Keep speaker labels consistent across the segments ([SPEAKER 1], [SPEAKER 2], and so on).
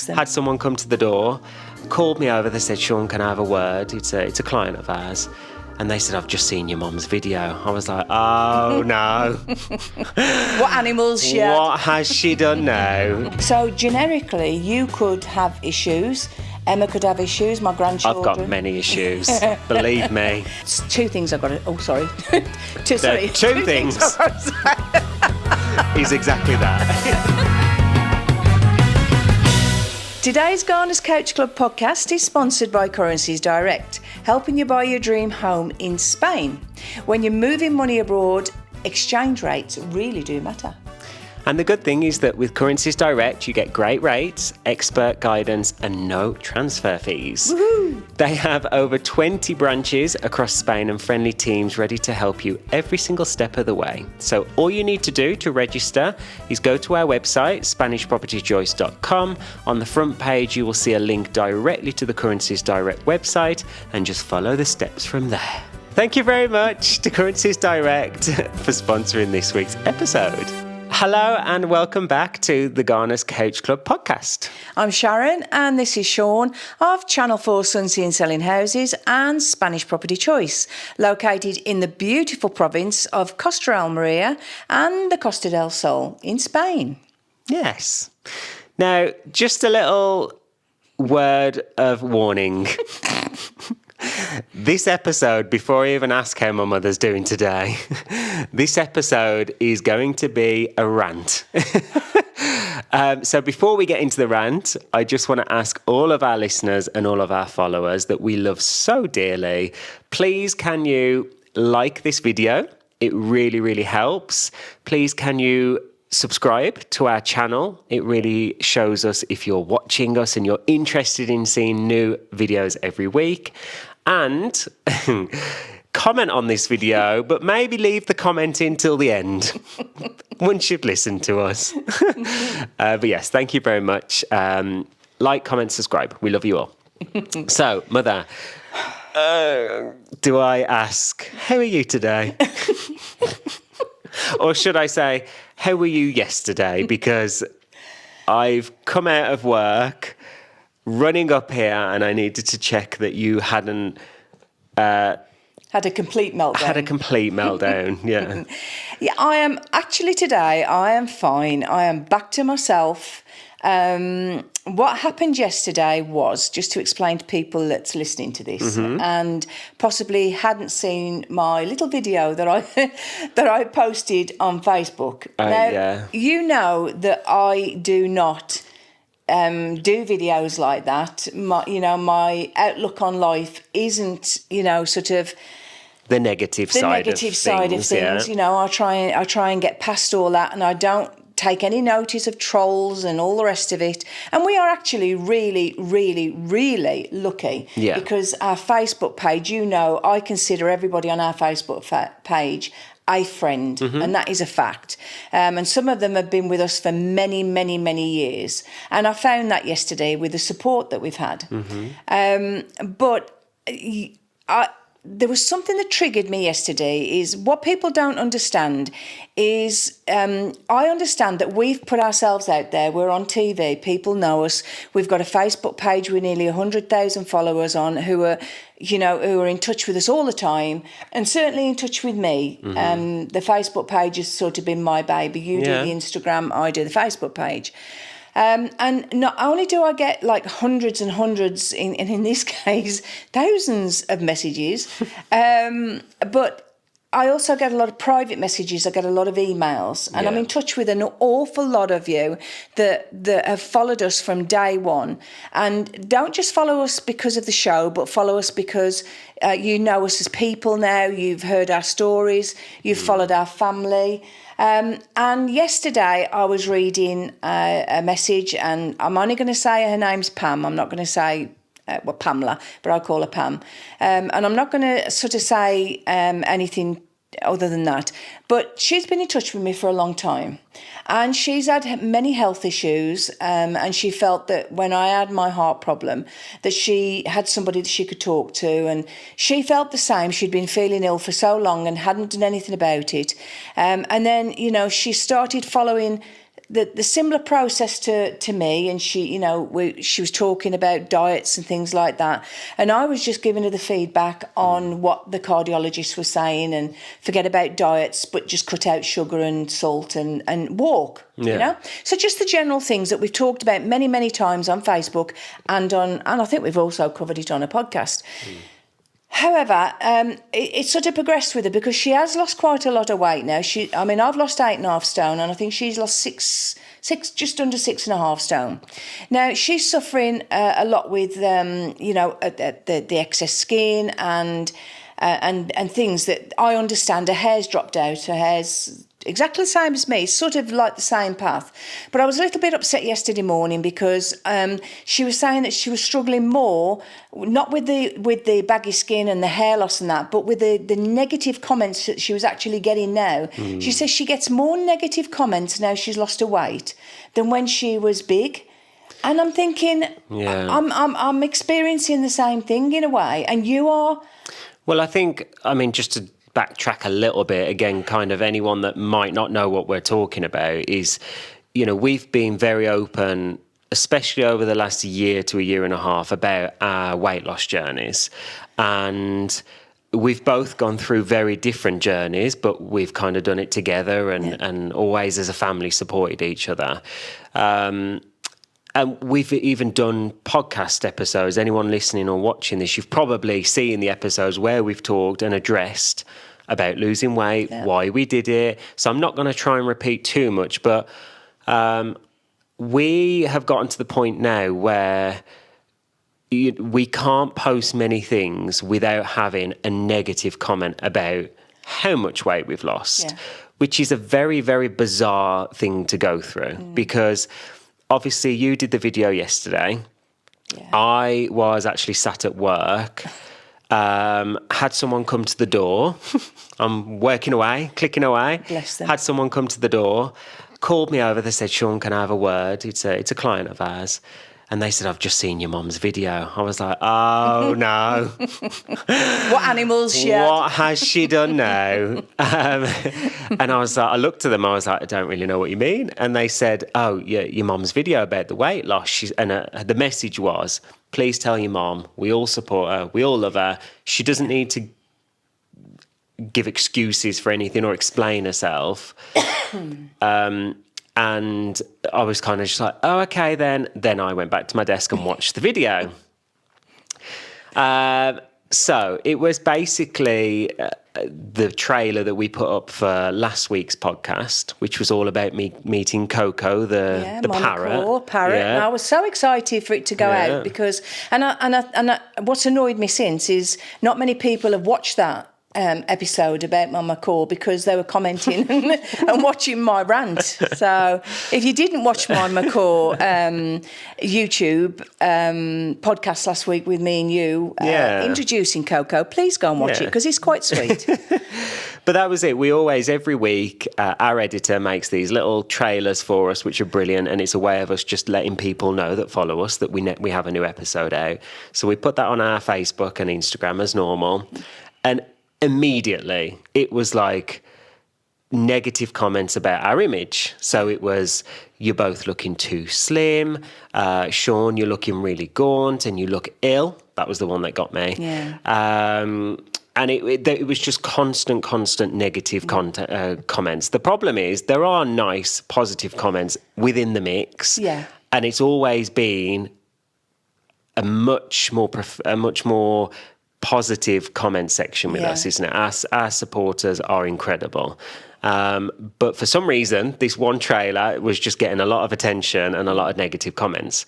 [SPEAKER 1] bless them.
[SPEAKER 2] Had someone come to the door, called me over, they said, Shaun, can I have a word? It's a client of ours. And they said, I've just seen your mum's video. I was like, oh no.
[SPEAKER 1] What animals she had.
[SPEAKER 2] What has she done now?
[SPEAKER 1] So generically, you could have issues. Emma could have issues, my grandchildren.
[SPEAKER 2] I've got many issues, believe me.
[SPEAKER 1] It's two things I've got to... Oh, sorry. Two
[SPEAKER 2] things.
[SPEAKER 1] I've got to say.
[SPEAKER 2] Is exactly that.
[SPEAKER 1] Today's Garners Couch Club podcast is sponsored by Currencies Direct, helping you buy your dream home in Spain. When you're moving money abroad, exchange rates really do matter.
[SPEAKER 2] And the good thing is that with Currencies Direct, you get great rates, expert guidance, and no transfer fees.
[SPEAKER 1] Woohoo!
[SPEAKER 2] They have over 20 branches across Spain and friendly teams ready to help you every single step of the way. So all you need to do to register is go to our website, SpanishPropertyChoice.com. On the front page, you will see a link directly to the Currencies Direct website and just follow the steps from there. Thank you very much to Currencies Direct for sponsoring this week's episode. Hello and welcome back to the Garners Couch Club podcast.
[SPEAKER 1] I'm Sharon and this is Shaun of Channel 4 Sunsea and Selling Houses and Spanish Property Choice, located in the beautiful province of Costa Almeria and the Costa del Sol in Spain.
[SPEAKER 2] Yes. Now, just a little word of warning. This episode, before I even ask how my mother's doing today, this episode is going to be a rant. So before we get into the rant, I just want to ask all of our listeners and all of our followers that we love so dearly, please can you like this video? It really, really helps. Please can you subscribe to our channel? It really shows us if you're watching us and you're interested in seeing new videos every week. And comment on this video, but maybe leave the comment in till the end once you've listened to us. But yes, thank you very much. Like, comment, subscribe. We love you all. So, Mother, do I ask, how are you today? Or should I say, how were you yesterday? Because I've come out of work, running up here, and I needed to check that you hadn't...
[SPEAKER 1] Had a complete meltdown.
[SPEAKER 2] Had a complete meltdown, yeah.
[SPEAKER 1] Yeah, I am... Actually, today, I am fine. I am back to myself. What happened yesterday was, just to explain to people that's listening to this, and possibly hadn't seen my little video that I posted on Facebook.
[SPEAKER 2] Yeah.
[SPEAKER 1] You know that I do not do videos like that. My outlook on life isn't, sort of
[SPEAKER 2] the negative side of things. Yeah.
[SPEAKER 1] I try and get past all that, and I don't take any notice of trolls and all the rest of it. And we are actually really, really, really lucky, because our Facebook page, I consider everybody on our Facebook page a friend, and that is a fact. And some of them have been with us for many, many, many years. And I found that yesterday with the support that we've had. But there was something that triggered me yesterday. Is what people don't understand is I understand that we've put ourselves out there. We're on TV. People know us. We've got a Facebook page with nearly 100,000 followers on who are in touch with us all the time, and certainly in touch with me. The Facebook page has sort of been my baby. You do the Instagram, I do the Facebook page. And not only do I get like hundreds and hundreds, in this case, thousands of messages, but I also get a lot of private messages. I get a lot of emails, and I'm in touch with an awful lot of you that have followed us from day one. And don't just follow us because of the show, but follow us because you know us as people now. You've heard our stories. You've followed our family. And yesterday I was reading a message, and I'm only going to say her name's Pam. I'm not going to say Pamela, but I'll call her Pam. And I'm not going to sort of say anything other than that. But she's been in touch with me for a long time, and she's had many health issues, and she felt that when I had my heart problem, that she had somebody that she could talk to, and she felt the same. She'd been feeling ill for so long and hadn't done anything about it. And then, she started following the similar process to me, and she was talking about diets and things like that, and I was just giving her the feedback on what the cardiologist was saying, and forget about diets, but just cut out sugar and salt and walk. So just the general things that we've talked about many times on Facebook and I think we've also covered it on a podcast. However, it sort of progressed with her because she has lost quite a lot of weight now. I've lost 8.5 stone, and I think she's lost six, just under 6.5 stone. Now she's suffering a lot with, the excess skin and things that I understand. Her hair's dropped out. Her hair's exactly the same as me, sort of like the same path. But I was a little bit upset yesterday morning because she was saying that she was struggling more, not with the baggy skin and the hair loss and that, but with the negative comments that she was actually getting now. She says she gets more negative comments now she's lost her weight than when she was big. And I'm thinking, I'm experiencing the same thing in a way, and you are.
[SPEAKER 2] Well, just to backtrack a little bit, again, kind of anyone that might not know what we're talking about is, we've been very open, especially over the last year to a year and a half, about our weight loss journeys. And we've both gone through very different journeys, but we've kind of done it together and always as a family supported each other. And we've even done podcast episodes. Anyone listening or watching this, you've probably seen the episodes where we've talked and addressed about losing weight, why we did it. So I'm not going to try and repeat too much, but we have gotten to the point now where we can't post many things without having a negative comment about how much weight we've lost, which is a very, very bizarre thing to go through because obviously you did the video yesterday. Yeah. I was actually sat at work, had someone come to the door. I'm working away, clicking away.
[SPEAKER 1] Bless them.
[SPEAKER 2] Had someone come to the door, called me over. They said, Shaun, can I have a word? It's a client of ours. And they said, I've just seen your mum's video. I was like, oh, no.
[SPEAKER 1] What animals she had.
[SPEAKER 2] What has she done now? And I was like, I looked at them, I was like, I don't really know what you mean. And they said, oh, yeah, your mum's video about the weight loss. The message was, please tell your mum, we all support her, we all love her. She doesn't need to give excuses for anything or explain herself. And I was kind of just like, oh, okay, then. Then I went back to my desk and watched the video. So it was basically the trailer that we put up for last week's podcast, which was all about me meeting Coco, the parrot.
[SPEAKER 1] Parrot. Yeah. And I was so excited for it to go out because, what's annoyed me since is not many people have watched that episode about my macaw because they were commenting and watching my rant. So if you didn't watch my macaw YouTube podcast last week with me and you introducing Coco, please go and watch it because it's quite sweet.
[SPEAKER 2] But that was it. We always, every week, our editor makes these little trailers for us, which are brilliant, and it's a way of us just letting people know that follow us that we have a new episode out. So we put that on our Facebook and Instagram as normal, and immediately it was like negative comments about our image. So it was, you're both looking too slim. Shaun, you're looking really gaunt and you look ill. That was the one that got me.
[SPEAKER 1] Yeah.
[SPEAKER 2] And it was just constant negative comments. The problem is there are nice, positive comments within the mix.
[SPEAKER 1] Yeah.
[SPEAKER 2] And it's always been a much more positive comment section with us, isn't it? Our supporters are incredible. But for some reason, this one trailer was just getting a lot of attention and a lot of negative comments.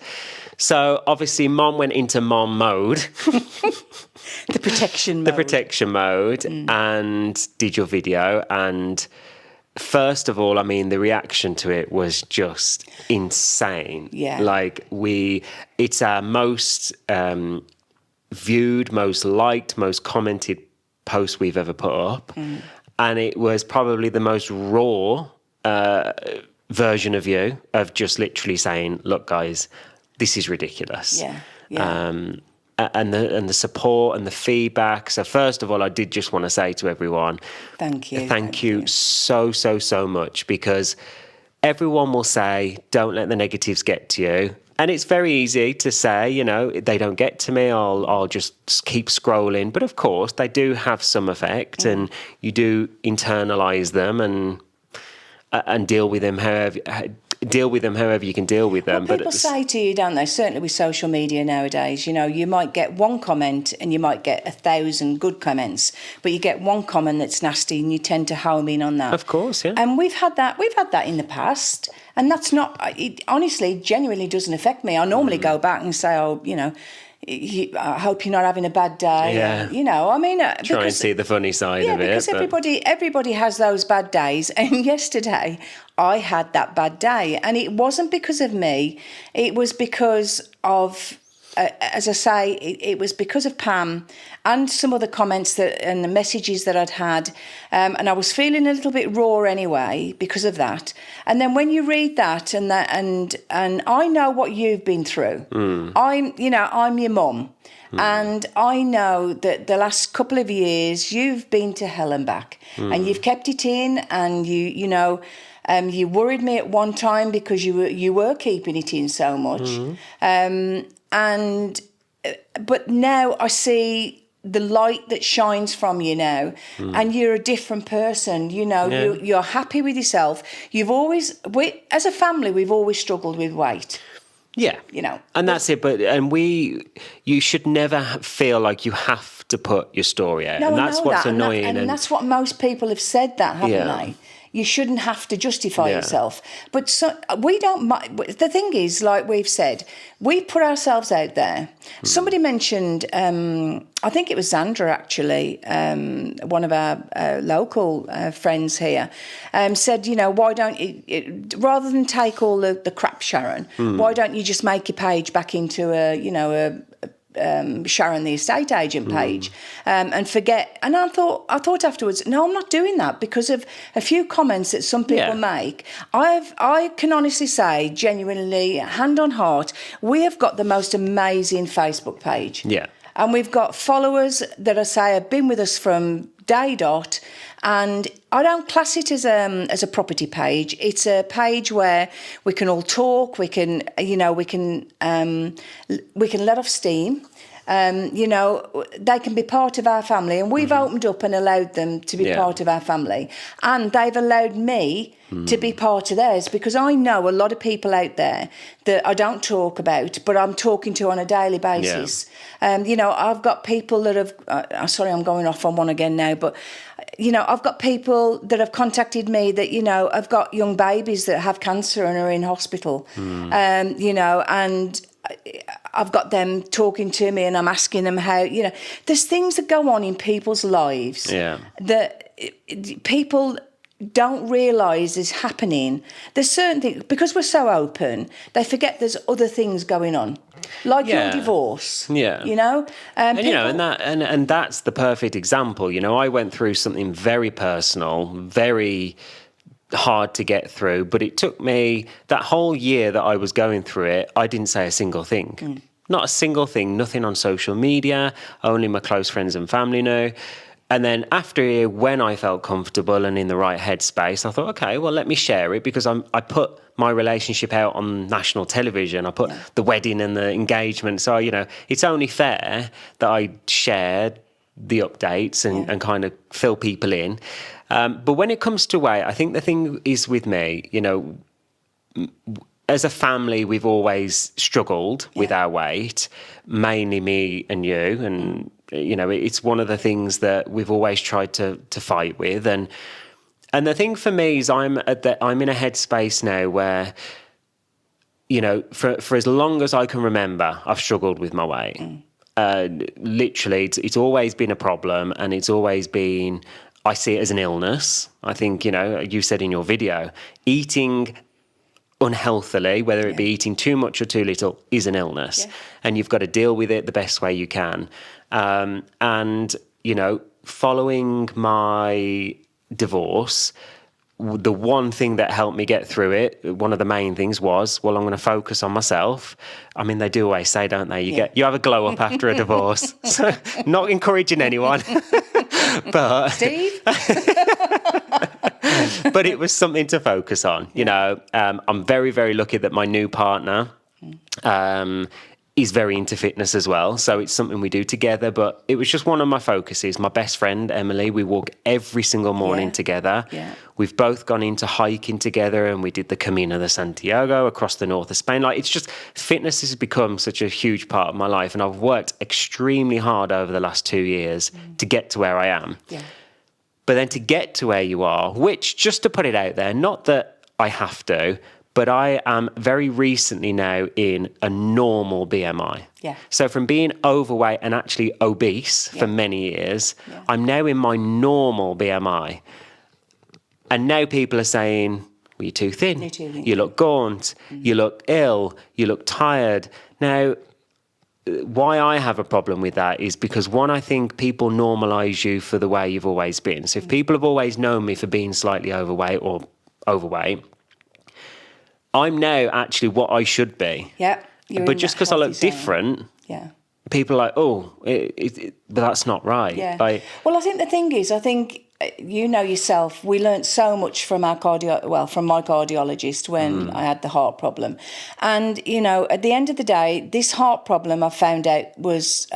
[SPEAKER 2] So obviously Mom went into Mom mode.
[SPEAKER 1] The protection mode.
[SPEAKER 2] And did your video. And first of all, I mean, the reaction to it was just insane.
[SPEAKER 1] Yeah.
[SPEAKER 2] Like it's our most viewed, most liked, most commented post we've ever put up. And it was probably the most raw version of you, of just literally saying, look, guys, this is ridiculous. And the support and the feedback. So first of all, I did just want to say to everyone,
[SPEAKER 1] thank you
[SPEAKER 2] so much, because everyone will say, don't let the negatives get to you. And it's very easy to say, you know, they don't get to me, I'll just keep scrolling. But of course, they do have some effect, and you do internalize them and deal with them however you can deal with them.
[SPEAKER 1] Well, people say to you, don't they, certainly with social media nowadays, you know, you might get one comment and you might get 1,000 good comments, but you get one comment that's nasty and you tend to home in on that.
[SPEAKER 2] Of course, yeah.
[SPEAKER 1] And we've had that in the past, and that's not, it honestly, genuinely doesn't affect me. I normally go back and say, oh, you know, I hope you're not having a bad day.
[SPEAKER 2] Yeah.
[SPEAKER 1] You know, I mean...
[SPEAKER 2] Try and see the funny side of it.
[SPEAKER 1] Because everybody has those bad days. And yesterday, I had that bad day. And it wasn't because of me. It was because of... as I say, it was because of Pam and some other comments and the messages that I'd had, and I was feeling a little bit raw anyway because of that. And then when you read that and I know what you've been through. I'm your mum, and I know that the last couple of years you've been to hell and back, and you've kept it in, and you worried me at one time because you were keeping it in so much. But now I see the light that shines from you now, and you're a different person. You know, you're happy with yourself. As a family, we've always struggled with weight.
[SPEAKER 2] Yeah,
[SPEAKER 1] you know,
[SPEAKER 2] and that's it. You should never feel like you have to put your story out, and that's what's annoying.
[SPEAKER 1] And that's what most people have said, that haven't they? You shouldn't have to justify yourself. But we don't. The thing is, like we've said, we put ourselves out there. Somebody mentioned, I think it was Xandra actually, one of our local friends here, said, you know, why don't you, rather than take all the crap, Sharon, why don't you just make your page back into a Sharon the estate agent page, and forget. And I thought afterwards, no, I'm not doing that because of a few comments that some people make. I can honestly say, genuinely, hand on heart, we have got the most amazing Facebook page. Yeah. And we've got followers that I say have been with us from day dot. And I don't class it as a property page. It's a page where we can all talk. We can let off steam. They can be part of our family, and we've opened up and allowed them to be part of our family, and they've allowed me to be part of theirs, because I know a lot of people out there that I don't talk about, but I'm talking to on a daily basis. I've got people that have. Sorry, I'm going off on one again now, but I've got people that have contacted me that have got young babies that have cancer and are in hospital, and I've got them talking to me, and I'm asking them how, there's things that go on in people's lives that people don't realise is happening. There's certain things, because we're so open, they forget there's other things going on, like your divorce.
[SPEAKER 2] And that's the perfect example. I went through something very personal, very hard to get through, but it took me that whole year that I was going through it. I didn't say a single thing, not a single thing, nothing on social media, only my close friends and family know. And then after a year, when I felt comfortable and in the right headspace, I thought, okay, well, let me share it, because I put my relationship out on national television. I put the wedding and the engagement. So, it's only fair that I shared the updates and kind of fill people in. But when it comes to weight, I think the thing is with me, as a family, we've always struggled with our weight, mainly me and you. And, it's one of the things that we've always tried to fight with. And the thing for me is I'm in a headspace now where, for as long as I can remember, I've struggled with my weight. Literally, it's always been a problem, and it's always been, I see it as an illness. I think, you said in your video, eating unhealthily, whether it be eating too much or too little, is an illness. And you've got to deal with it the best way you can. Following my divorce, the one thing that helped me get through it, one of the main things was, well, I'm going to focus on myself. I mean, they do always say, don't they? You have a glow up after a divorce. So, not encouraging anyone. But
[SPEAKER 1] Steve?
[SPEAKER 2] but it was something to focus on. You know, I'm very, very lucky that my new partner is very into fitness as well. So it's something we do together, but it was just one of my focuses. My best friend, Emily, we walk every single morning together.
[SPEAKER 1] Yeah.
[SPEAKER 2] We've both gone into hiking together, and we did the Camino de Santiago across the north of Spain. Like, it's just, fitness has become such a huge part of my life, and I've worked extremely hard over the last 2 years to get to where I am.
[SPEAKER 1] Yeah.
[SPEAKER 2] But then to get to where you are, which, just to put it out there, not that I have to, but I am very recently now in a normal BMI.
[SPEAKER 1] Yeah.
[SPEAKER 2] So from being overweight and actually obese for many years, I'm now in my normal BMI. And now people are saying, well, you're too thin.
[SPEAKER 1] You're too thin.
[SPEAKER 2] You look gaunt. You look ill. You look tired. Now, why I have a problem with that is because, one, I think people normalise you for the way you've always been. So if people have always known me for being slightly overweight or overweight, I'm now actually what I should be.
[SPEAKER 1] Yeah.
[SPEAKER 2] But just because I look different, people are like, oh, but that's not right.
[SPEAKER 1] Yeah.
[SPEAKER 2] Like,
[SPEAKER 1] well, I think the thing is, you know yourself, we learnt so much from from my cardiologist when I had the heart problem. And, you know, at the end of the day, this heart problem I found out was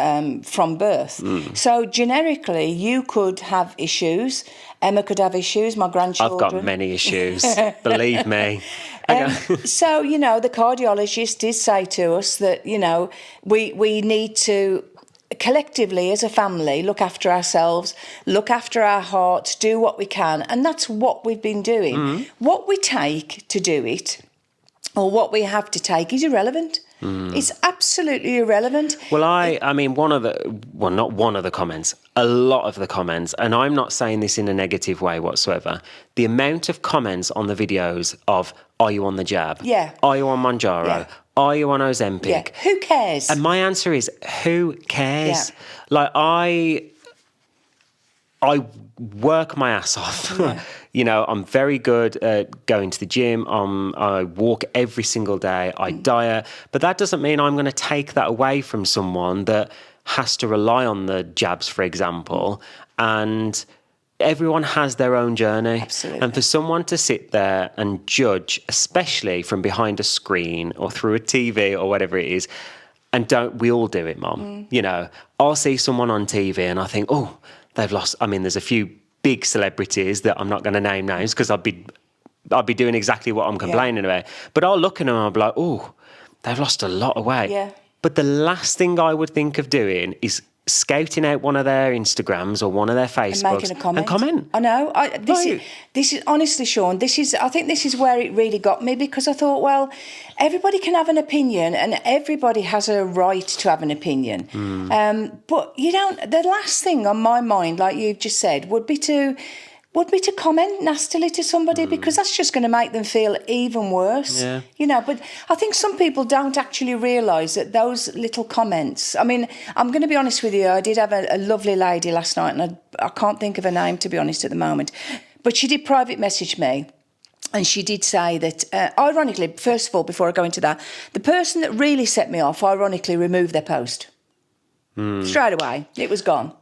[SPEAKER 1] from birth. So generically, you could have issues. Emma could have issues, my grandchildren.
[SPEAKER 2] I've got many issues, believe me.
[SPEAKER 1] So, you know, the cardiologist did say to us that, you know, we need to collectively as a family look after ourselves, look after our hearts, do what we can, and that's what we've been doing. What we take to do it, or what we have to take, is irrelevant. It's absolutely irrelevant.
[SPEAKER 2] Well, I mean, not one of the comments, a lot of the comments, and I'm not saying this in a negative way whatsoever, the amount of comments on the videos of, are you on the jab?
[SPEAKER 1] Yeah.
[SPEAKER 2] Are you on Mounjaro?
[SPEAKER 1] Yeah.
[SPEAKER 2] Are you on Ozempic?
[SPEAKER 1] Yeah. Who cares?
[SPEAKER 2] And my answer is, who cares?
[SPEAKER 1] Yeah.
[SPEAKER 2] Like, I work my ass off.
[SPEAKER 1] Yeah.
[SPEAKER 2] You know, I'm very good at going to the gym. I walk every single day. I diet. But that doesn't mean I'm going to take that away from someone that has to rely on the jabs, for example. And everyone has their own journey.
[SPEAKER 1] Absolutely.
[SPEAKER 2] And for someone to sit there and judge, especially from behind a screen or through a TV or whatever it is, and we all do it, Mom. You know, I'll see someone on TV and I think, oh, they've lost. I mean, there's a few big celebrities that I'm not going to name names because I'd be doing exactly what I'm complaining about. But I'll look at them and I'll be like, oh, they've lost a lot of weight.
[SPEAKER 1] Yeah.
[SPEAKER 2] But the last thing I would think of doing is scouting out one of their Instagrams or one of their Facebooks
[SPEAKER 1] and comment. I know. This is honestly, Shaun. I think this is where it really got me, because I thought, well, everybody can have an opinion and everybody has a right to have an opinion. But you don't. The last thing on my mind, like you've just said, would be to comment nastily to somebody, because that's just going to make them feel even worse.
[SPEAKER 2] Yeah.
[SPEAKER 1] You know, but I think some people don't actually realise that those little comments, I mean, I'm going to be honest with you, I did have a lovely lady last night, and I can't think of her name, to be honest, at the moment, but she did private message me. And she did say that, ironically, first of all, before I go into that, the person that really set me off, ironically, removed their post. Straight away. It was gone.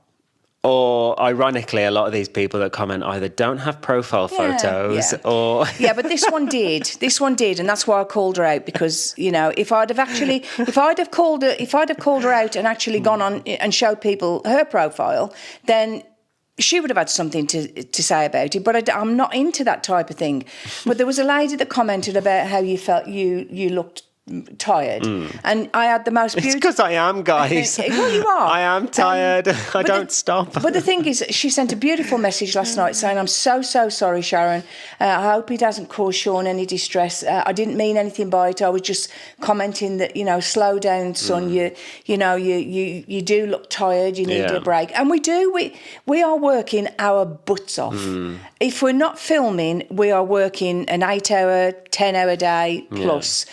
[SPEAKER 2] Or, ironically, a lot of these people that comment either don't have profile photos or...
[SPEAKER 1] Yeah, but this one did. This one did, and that's why I called her out, because, you know, if I'd have called her out and actually gone on and showed people her profile, then she would have had something to say about it. But I'm not into that type of thing. But there was a lady that commented about how you felt you looked tired, and I had the most beautiful...
[SPEAKER 2] It's because I am, guys.
[SPEAKER 1] Well, you are.
[SPEAKER 2] I am tired. I don't stop.
[SPEAKER 1] But the thing is, she sent a beautiful message last night saying, I'm so sorry, Sharon. I hope it hasn't caused Shaun any distress. I didn't mean anything by it. I was just commenting that, you know, slow down, son. You do look tired. You need a break. And we do. We are working our butts off. If we're not filming, we are working an 8-hour, 10-hour day plus.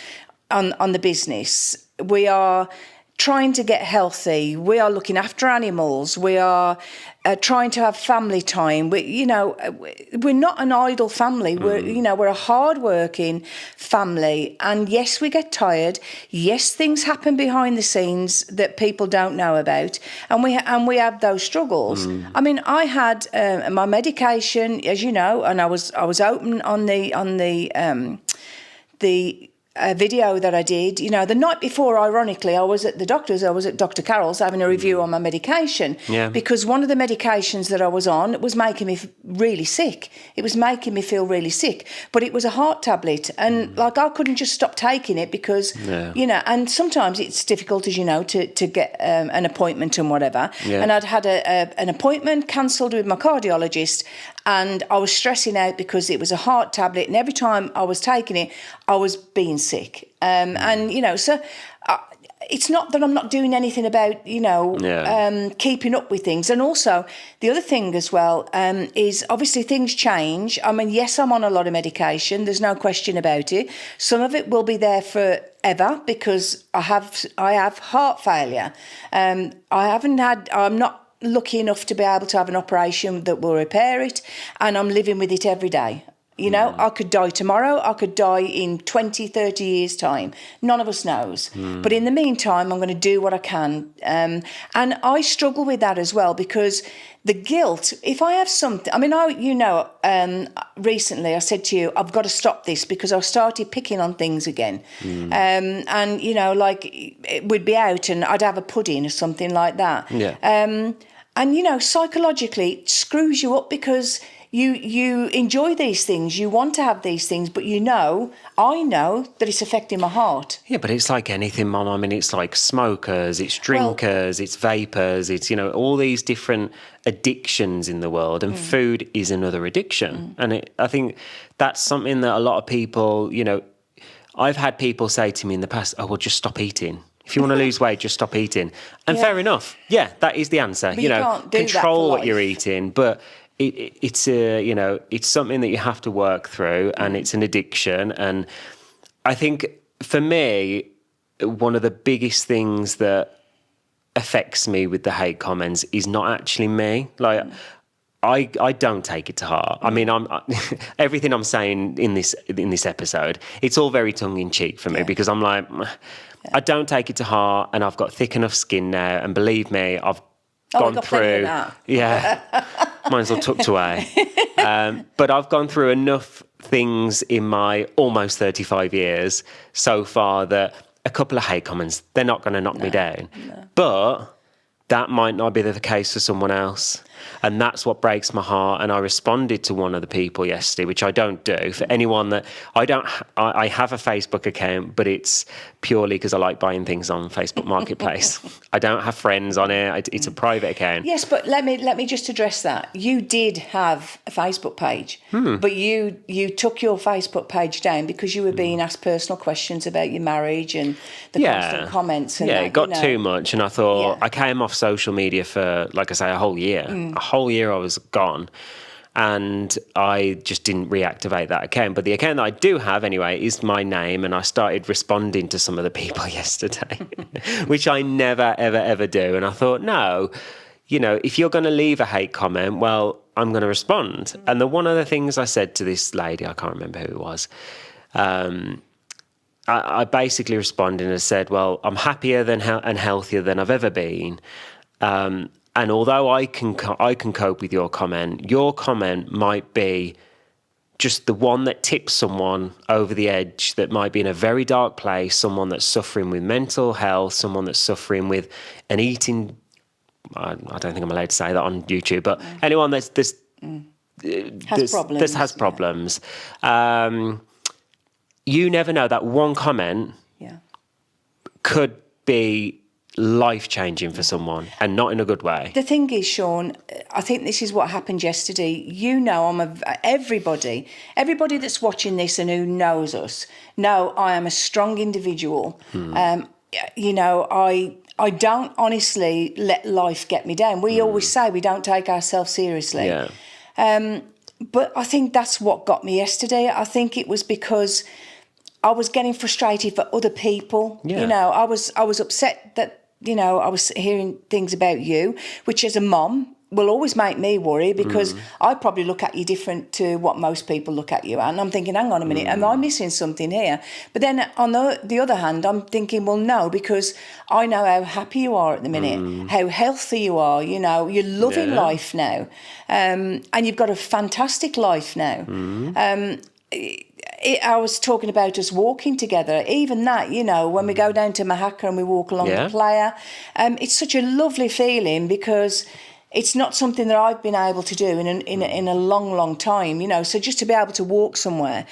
[SPEAKER 1] On the business. We are trying to get healthy. We are looking after animals. We are trying to have family time. We're not an idle family. We're a hard-working family. And yes, we get tired. Yes, things happen behind the scenes that people don't know about, and we have those struggles. I mean, I had my medication, as you know, and I was open on the video that I did. The night before, ironically, I was at the doctor's. I was at Dr. Carroll's having a review on my medication because one of the medications that I was on was making me really sick. It was making me feel really sick, but it was a heart tablet, and I couldn't just stop taking it because and sometimes it's difficult, as you know, to get an appointment and whatever. And I'd had an appointment cancelled with my cardiologist, and I was stressing out because it was a heart tablet, and every time I was taking it, I was being sick. So it's not that I'm not doing anything about, keeping up with things. And also, the other thing as well is obviously things change. I mean, yes, I'm on a lot of medication. There's no question about it. Some of it will be there forever because I have heart failure. I'm not lucky enough to be able to have an operation that will repair it, and I'm living with it every day. I could die tomorrow, I could die in 20, 30 years' time. None of us knows. But in the meantime, I'm going to do what I can. And I struggle with that as well because the guilt, if I have something, I mean, recently I said to you, I've got to stop this because I started picking on things again. We'd be out and I'd have a pudding or something like that. Psychologically, it screws you up because you enjoy these things, you want to have these things, but I know that it's affecting my heart.
[SPEAKER 2] Yeah, but it's like anything, Mum. I mean, it's like smokers, it's drinkers, it's vapors, it's, all these different addictions in the world, and food is another addiction. And I think that's something that a lot of people, I've had people say to me in the past, oh, well, just stop eating. If you want to lose weight, just stop eating. And fair enough. Yeah, that is the answer.
[SPEAKER 1] But you can't do
[SPEAKER 2] control
[SPEAKER 1] that for
[SPEAKER 2] what you're eating, but it's something that you have to work through, and it's an addiction. And I think for me, one of the biggest things that affects me with the hate comments is not actually me. Like, I don't take it to heart. I mean, everything I'm saying in this episode, it's all very tongue in cheek for me because I'm like, I don't take it to heart, and I've got thick enough skin now. And believe me, I've gone through. Might as well tucked away. But I've gone through enough things in my almost 35 years so far that a couple of hate comments, they're not going to knock me down. No. But that might not be the case for someone else. And that's what breaks my heart. And I responded to one of the people yesterday, which I don't do. For anyone that I have a Facebook account, but it's purely because I like buying things on Facebook Marketplace. I don't have friends on it. It's a private account.
[SPEAKER 1] Yes, but let me just address that. You did have a Facebook page, but you took your Facebook page down because you were being asked personal questions about your marriage and the constant comments. And
[SPEAKER 2] it got too much. And I thought, I came off social media for, like I say, a whole year. A whole year I was gone, and I just didn't reactivate that account. But the account that I do have anyway is my name, and I started responding to some of the people yesterday, which I never, ever, ever do. And I thought, no, if you're going to leave a hate comment, well, I'm going to respond. And one of the things I said to this lady, I can't remember who it was, I basically responded and said, well, I'm happier and healthier than I've ever been. And although I can cope with your comment might be just the one that tips someone over the edge, that might be in a very dark place, someone that's suffering with mental health, someone that's suffering with an eating, I don't think I'm allowed to say that on YouTube, but anyone that has problems. You never know, that one comment could be life-changing for someone, and not in a good way.
[SPEAKER 1] The thing is, Shaun, I think this is what happened yesterday. Everybody that's watching this and who knows us know I am a strong individual. I don't honestly let life get me down. We always say we don't take ourselves seriously. But I think that's what got me yesterday. I think it was because I was getting frustrated for other people. I was upset that I was hearing things about you, which as a mom will always make me worry, because I probably look at you different to what most people look at you. And I'm thinking, hang on a minute, am I missing something here? But then on the other hand, I'm thinking, well, no, because I know how happy you are at the minute, how healthy you are, you're loving life now. And you've got a fantastic life now. I was talking about us walking together, even that, when we go down to Mahaka and we walk along the playa, it's such a lovely feeling, because it's not something that I've been able to do in a long, long time, so just to be able to walk somewhere.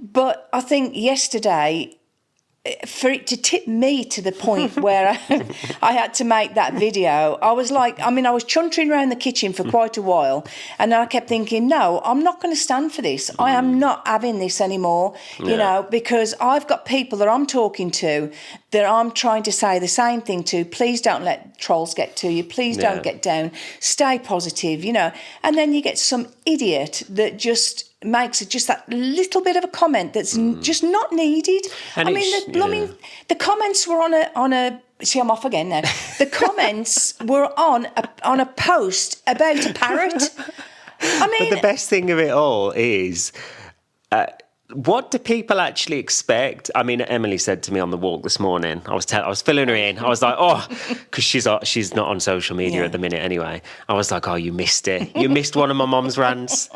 [SPEAKER 1] But I think yesterday, for it to tip me to the point where I had to make that video, I was like, I was chuntering around the kitchen for quite a while, and I kept thinking, no, I'm not going to stand for this. I am not having this anymore, because I've got people that I'm talking to that I'm trying to say the same thing to. Please don't let trolls get to you. Please don't get down. Stay positive, And then you get some idiot that just makes it just that little bit of a comment that's just not needed.
[SPEAKER 2] And
[SPEAKER 1] the comments were on a see, I'm off again now. The comments were on a post about a parrot.
[SPEAKER 2] But the best thing of it all is, what do people actually expect? Emily said to me on the walk this morning, I was filling her in. I was like, because she's not on social media at the minute anyway. I was like, you missed it. You missed one of my mum's rants.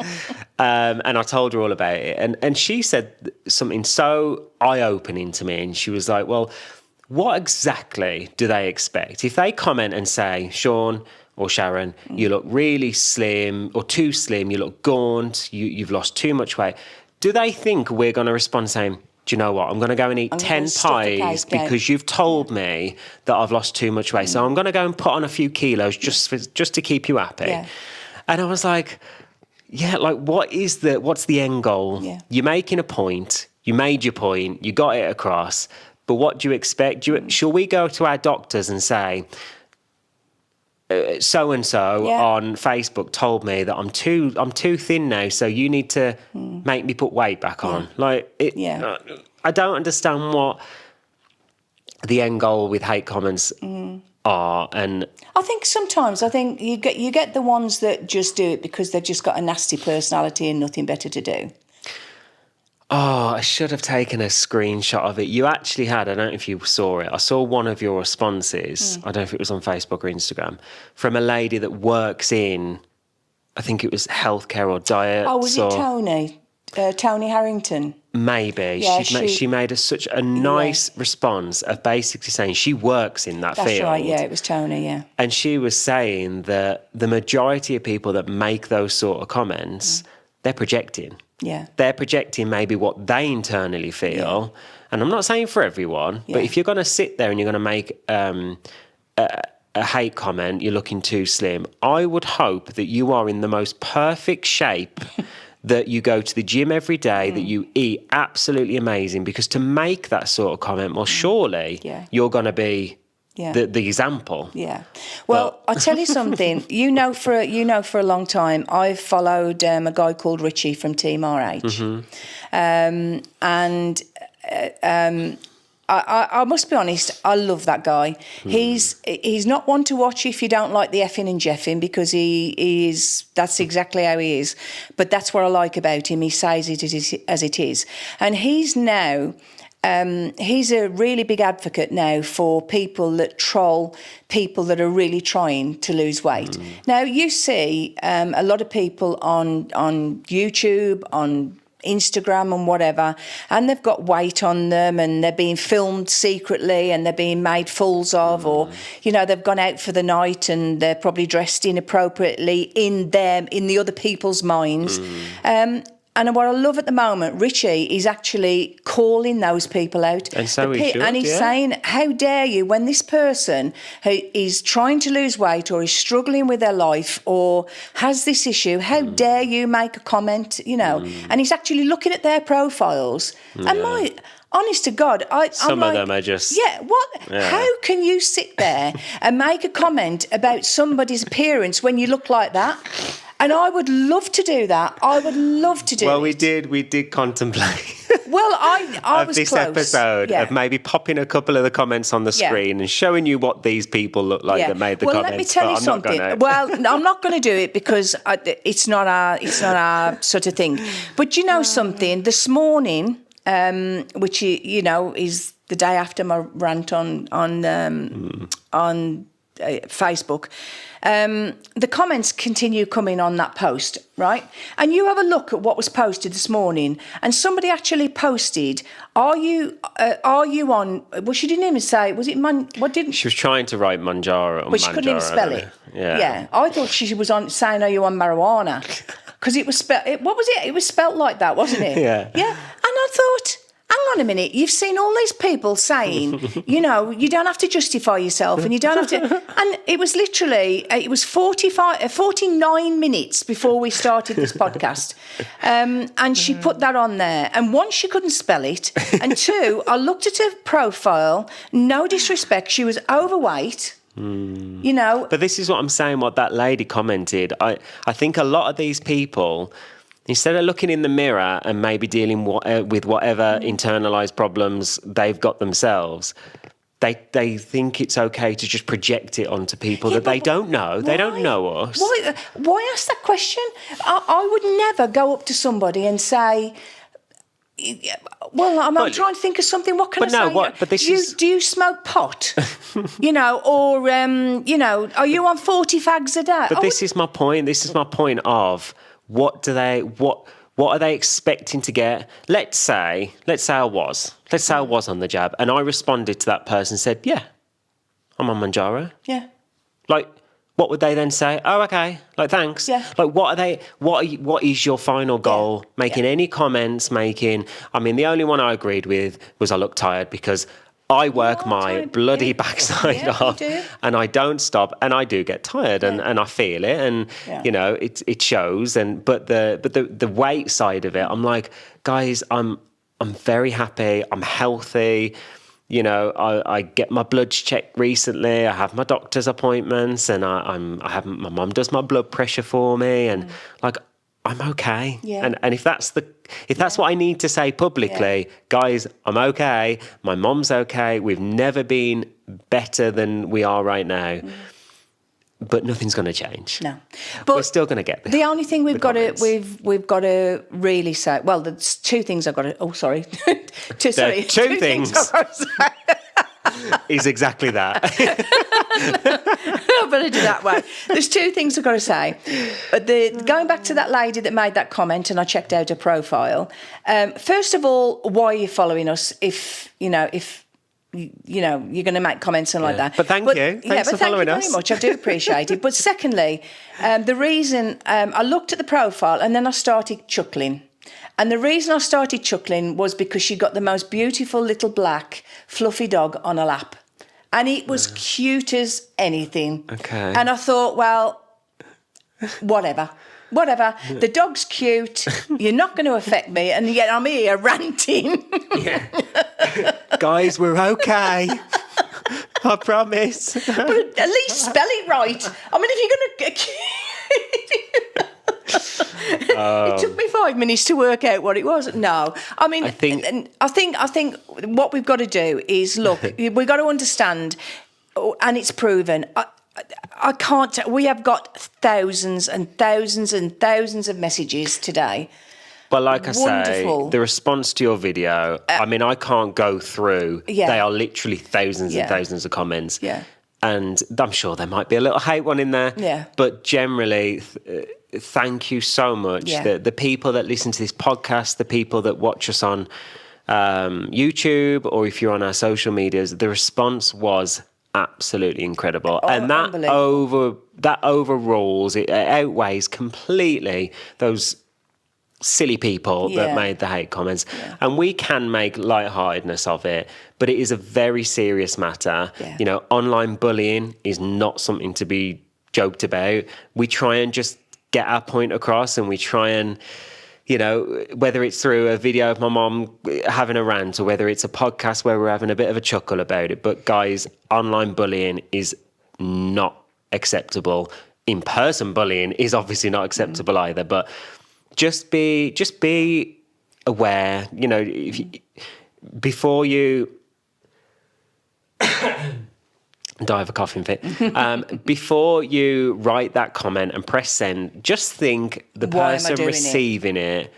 [SPEAKER 2] And I told her all about it. And she said something so eye-opening to me. And she was like, well, what exactly do they expect? If they comment and say, Shaun or Sharon, you look really slim or too slim, you look gaunt, you've lost too much weight, do they think we're going to respond saying, do you know what, I'm going to go and eat 10 pies because you've told me that I've lost too much weight, so I'm going to go and put on a few kilos just to keep you happy? Yeah. And I was like, what's the end goal? Yeah. You're making a point, you made your point, you got it across, but what do you expect? Shall we go to our doctors and say, so-and-so on Facebook told me that I'm too thin now, so you need to make me put weight back on. I don't understand what the end goal with hate comments are. And
[SPEAKER 1] I think sometimes you get the ones that just do it because they've just got a nasty personality and nothing better to do.
[SPEAKER 2] I should have taken a screenshot of it. You actually had, I don't know if you saw it, I saw one of your responses, I don't know if it was on Facebook or Instagram, from a lady that works in, I think it was healthcare or diet.
[SPEAKER 1] Oh, was it Tony? Tony Harrington?
[SPEAKER 2] Maybe. Yeah, she made such a nice response of basically saying she works in that field.
[SPEAKER 1] That's right, yeah, it was Tony, yeah.
[SPEAKER 2] And she was saying that the majority of people that make those sort of comments, they're projecting. Yeah. They're projecting maybe what they internally feel. Yeah. And I'm not saying for everyone, but if you're going to sit there and you're going to make a hate comment, you're looking too slim, I would hope that you are in the most perfect shape, that you go to the gym every day, that you eat absolutely amazing, because to make that sort of comment, well, surely you're going to be the example. Yeah.
[SPEAKER 1] Well, I'll tell you something. For a long time, I've followed a guy called Richie from Team RH. I must be honest, I love that guy. He's not one to watch if you don't like the effing and jeffing, because that's exactly how he is. But that's what I like about him. He says it as it is. And he's now... he's a really big advocate now for people that troll people that are really trying to lose weight. Now, you see a lot of people on YouTube, on Instagram and whatever, and they've got weight on them and they're being filmed secretly and they're being made fools of, or, they've gone out for the night and they're probably dressed inappropriately in the other people's minds. And what I love at the moment, Richie is actually calling those people out.
[SPEAKER 2] And so he should,
[SPEAKER 1] and he's saying, how dare you, when this person who is trying to lose weight or is struggling with their life or has this issue, how dare you make a comment, And he's actually looking at their profiles. And honest to God,
[SPEAKER 2] some of them are just...
[SPEAKER 1] Yeah, what? Yeah. How can you sit there and make a comment about somebody's appearance when you look like that? And I would love to do that. I would love to do it.
[SPEAKER 2] Well, we did contemplate.
[SPEAKER 1] Well, I was
[SPEAKER 2] this
[SPEAKER 1] close.
[SPEAKER 2] episode of maybe popping a couple of the comments on the screen and showing you what these people look like that made the comments.
[SPEAKER 1] Well, let me tell you something. Well, I'm not going to do it because it's not our sort of thing. But you know something? This morning, which is the day after my rant on Facebook, the comments continue coming on that post, right? And you have a look at what was posted this morning, and somebody actually posted, "Are you on?" Well, she didn't even say. Was it What didn't
[SPEAKER 2] she was trying to write Manjaro,
[SPEAKER 1] but she couldn't even spell it. Yeah. I thought she was on saying, "Are you on marijuana?" Because it was spelled. What was it? It was spelt like that, wasn't it?
[SPEAKER 2] Yeah.
[SPEAKER 1] And I thought, hang on a minute, you've seen all these people saying, you don't have to justify yourself and you don't have to... And it was literally, it was 49 minutes before we started this podcast. And she put that on there. And one, she couldn't spell it. And two, I looked at her profile, no disrespect, she was overweight. But
[SPEAKER 2] this is what I'm saying, what that lady commented. I think a lot of these people... Instead of looking in the mirror and maybe dealing with whatever internalized problems they've got themselves, they think it's okay to just project it onto people that they don't know. They don't know us.
[SPEAKER 1] Why ask that question? I would never go up to somebody and say... Well, I'm trying to think of something. What can I say?
[SPEAKER 2] But
[SPEAKER 1] do you smoke pot? Or are you on 40 fags a day?
[SPEAKER 2] But this is my point. This is my point of... What are they expecting to get? Let's say I was on the jab and I responded to that person and said, yeah, I'm on Manjaro.
[SPEAKER 1] Yeah.
[SPEAKER 2] Like, what would they then say? Oh, okay. Like, thanks.
[SPEAKER 1] Yeah.
[SPEAKER 2] Like, what is your final goal?
[SPEAKER 1] Yeah.
[SPEAKER 2] Making any comments, the only one I agreed with was I look tired because I work my bloody backside off and I don't stop and I do get tired and I feel it and it shows but the weight side of it, I'm like, guys, I'm very happy, I'm healthy, I get my bloods checked recently, I have my doctor's appointments and my mum does my blood pressure for me and like I'm okay. Yeah. And if that's what I need to say publicly, guys, I'm okay. My mom's okay. We've never been better than we are right now. But nothing's going to change.
[SPEAKER 1] No. But
[SPEAKER 2] we're still going to get
[SPEAKER 1] the only thing we've got to really say, well, there's two things I've got to... Oh, sorry. two
[SPEAKER 2] things I've got to say. Is exactly that.
[SPEAKER 1] I better do that way. There's two things I've got to say. Going back to that lady that made that comment, and I checked out her profile. First of all, why are you following us? If you're going to make comments and like that.
[SPEAKER 2] But thank you. Thanks for following us.
[SPEAKER 1] Thank you very much. I do appreciate it. But secondly, the reason I looked at the profile and then I started chuckling. And the reason I started chuckling was because she got the most beautiful little black fluffy dog on her lap. And it was cute as anything.
[SPEAKER 2] Okay.
[SPEAKER 1] And I thought, well, whatever. The dog's cute. You're not going to affect me. And yet I'm here ranting.
[SPEAKER 2] Yeah. Guys, we're okay. I promise.
[SPEAKER 1] But at least spell it right. I mean, if you're going to... It took me 5 minutes to work out what it was. No, I mean, I think what we've got to do is look. We've got to understand, and it's proven. I can't. We have got thousands and thousands and thousands of messages today.
[SPEAKER 2] But like I say, the response to your video, I can't go through. Yeah. They are literally thousands and thousands of comments.
[SPEAKER 1] Yeah.
[SPEAKER 2] And I'm sure there might be a little hate one in there.
[SPEAKER 1] Yeah.
[SPEAKER 2] But generally, thank you so much.
[SPEAKER 1] Yeah.
[SPEAKER 2] The people that listen to this podcast, the people that watch us on YouTube, or if you're on our social medias, the response was absolutely incredible. And that overrules, it outweighs completely those silly people that made the hate comments. Yeah. And we can make lightheartedness of it, but it is a very serious matter. Yeah. Online bullying is not something to be joked about. We try and just get our point across, and we try and, whether it's through a video of my mom having a rant or whether it's a podcast where we're having a bit of a chuckle about it. But guys, online bullying is not acceptable. In-person bullying is obviously not acceptable either, but just be aware. You know, before you die of a coughing fit. Before you write that comment and press send, just think the person receiving it,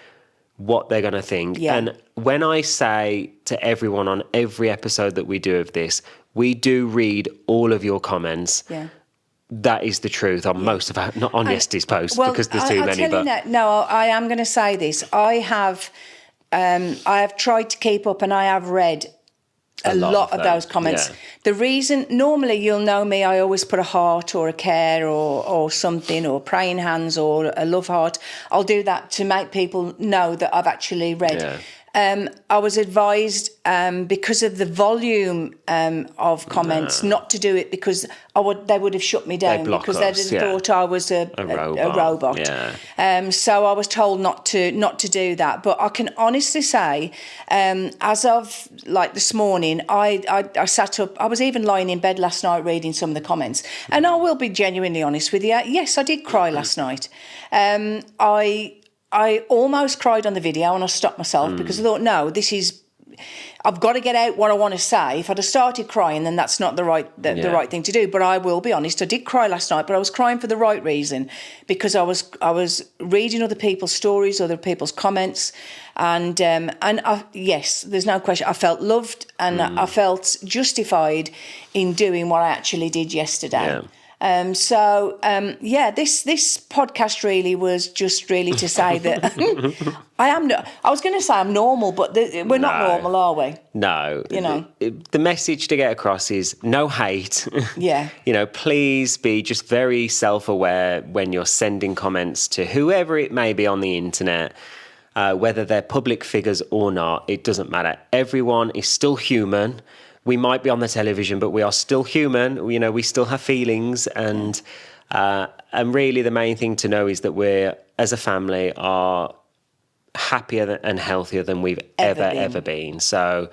[SPEAKER 2] what they're going to think. Yeah. And when I say to everyone on every episode that we do of this, we do read all of your comments. Yeah. That is the truth on most of our, not on yesterday's post, because there's too many.
[SPEAKER 1] I am going to say this. I have tried to keep up, and I have read a lot of those comments. Yeah. The reason, normally you'll know me, I always put a heart or a care or something, or praying hands or a love heart. I'll do that to make people know that I've actually read. Yeah. I was advised, because of the volume of comments, not to do it, because they would have shut me down, because they'd have thought I was a robot. Yeah. So I was told not to do that. But I can honestly say, as of like this morning, I sat up. I was even lying in bed last night reading some of the comments, and I will be genuinely honest with you. Yes, I did cry last night. I almost cried on the video, and I stopped myself because I thought, no, I've got to get out what I want to say. If I'd have started crying, then that's not the right thing to do. But I will be honest, I did cry last night, but I was crying for the right reason, because I was reading other people's stories, other people's comments, and yes, there's no question. I felt loved, and I felt justified in doing what I actually did yesterday. Yeah. This podcast really was just really to say that I was going to say I'm normal, but we're not normal, are we?
[SPEAKER 2] No. You know, the message to get across is no hate. Yeah. You know, please be just very self-aware when you're sending comments to whoever it may be on the internet. Whether they're public figures or not, it doesn't matter. Everyone is still human. We might be on the television, but we are still human. You know, we still have feelings, and really the main thing to know is that we're, as a family, are happier and healthier than we've ever been. So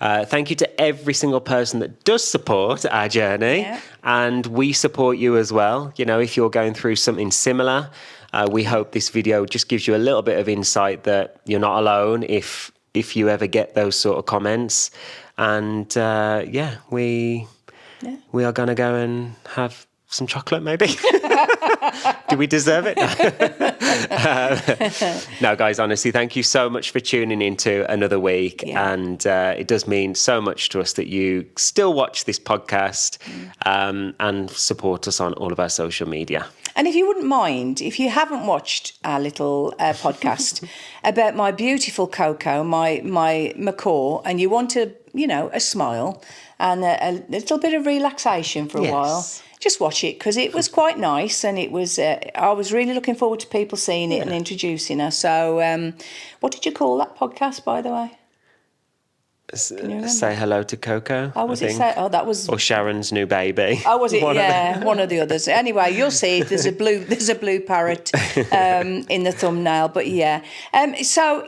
[SPEAKER 2] thank you to every single person that does support our journey, and we support you as well. You know, if you're going through something similar, we hope this video just gives you a little bit of insight that you're not alone if you ever get those sort of comments. And we are going to go and have some chocolate, maybe. Do we deserve it? No, guys, honestly, thank you so much for tuning into another week. Yeah. And it does mean so much to us that you still watch this podcast and support us on all of our social media.
[SPEAKER 1] And if you wouldn't mind, if you haven't watched our little podcast about my beautiful Coco, my macaw, and you want a smile and a little bit of relaxation for a while, just watch it, because it was quite nice, and it was. I was really looking forward to people seeing it and introducing her. So, what did you call that podcast, by the way?
[SPEAKER 2] Say hello to Coco.
[SPEAKER 1] Oh, was it? That was.
[SPEAKER 2] Or Sharon's new baby.
[SPEAKER 1] Oh, was it? One of the others. Anyway, you'll see it. There's a blue parrot in the thumbnail. But yeah. So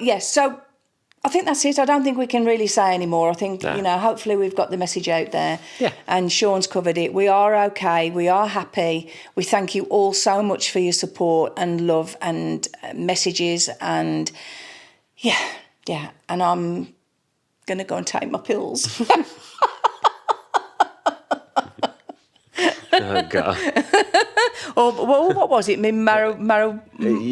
[SPEAKER 1] I think that's it. I don't think we can really say any more. I think hopefully we've got the message out there. Yeah. And Shaun's covered it. We are okay. We are happy. We thank you all so much for your support and love and messages, and and I'm going to go and take my pills.
[SPEAKER 2] Oh, God.
[SPEAKER 1] What was it?
[SPEAKER 2] Your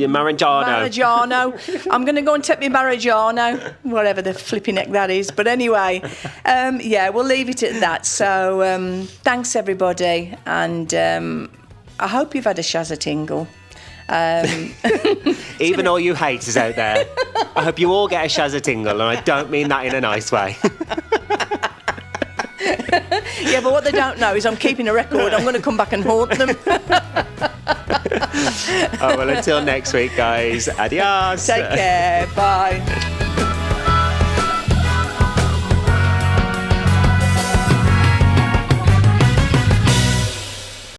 [SPEAKER 1] Marangiano. I'm going to go and take my Marangiano, whatever the flipping heck that is. But anyway, we'll leave it at that. So thanks, everybody. And I hope you've had a shazza tingle.
[SPEAKER 2] Even all you haters out there, I hope you all get a shazza tingle, and I don't mean that in a nice way.
[SPEAKER 1] Yeah, but what they don't know is I'm keeping a record. I'm going to come back and haunt them.
[SPEAKER 2] Well, until next week, guys. Adios.
[SPEAKER 1] Take care. Bye.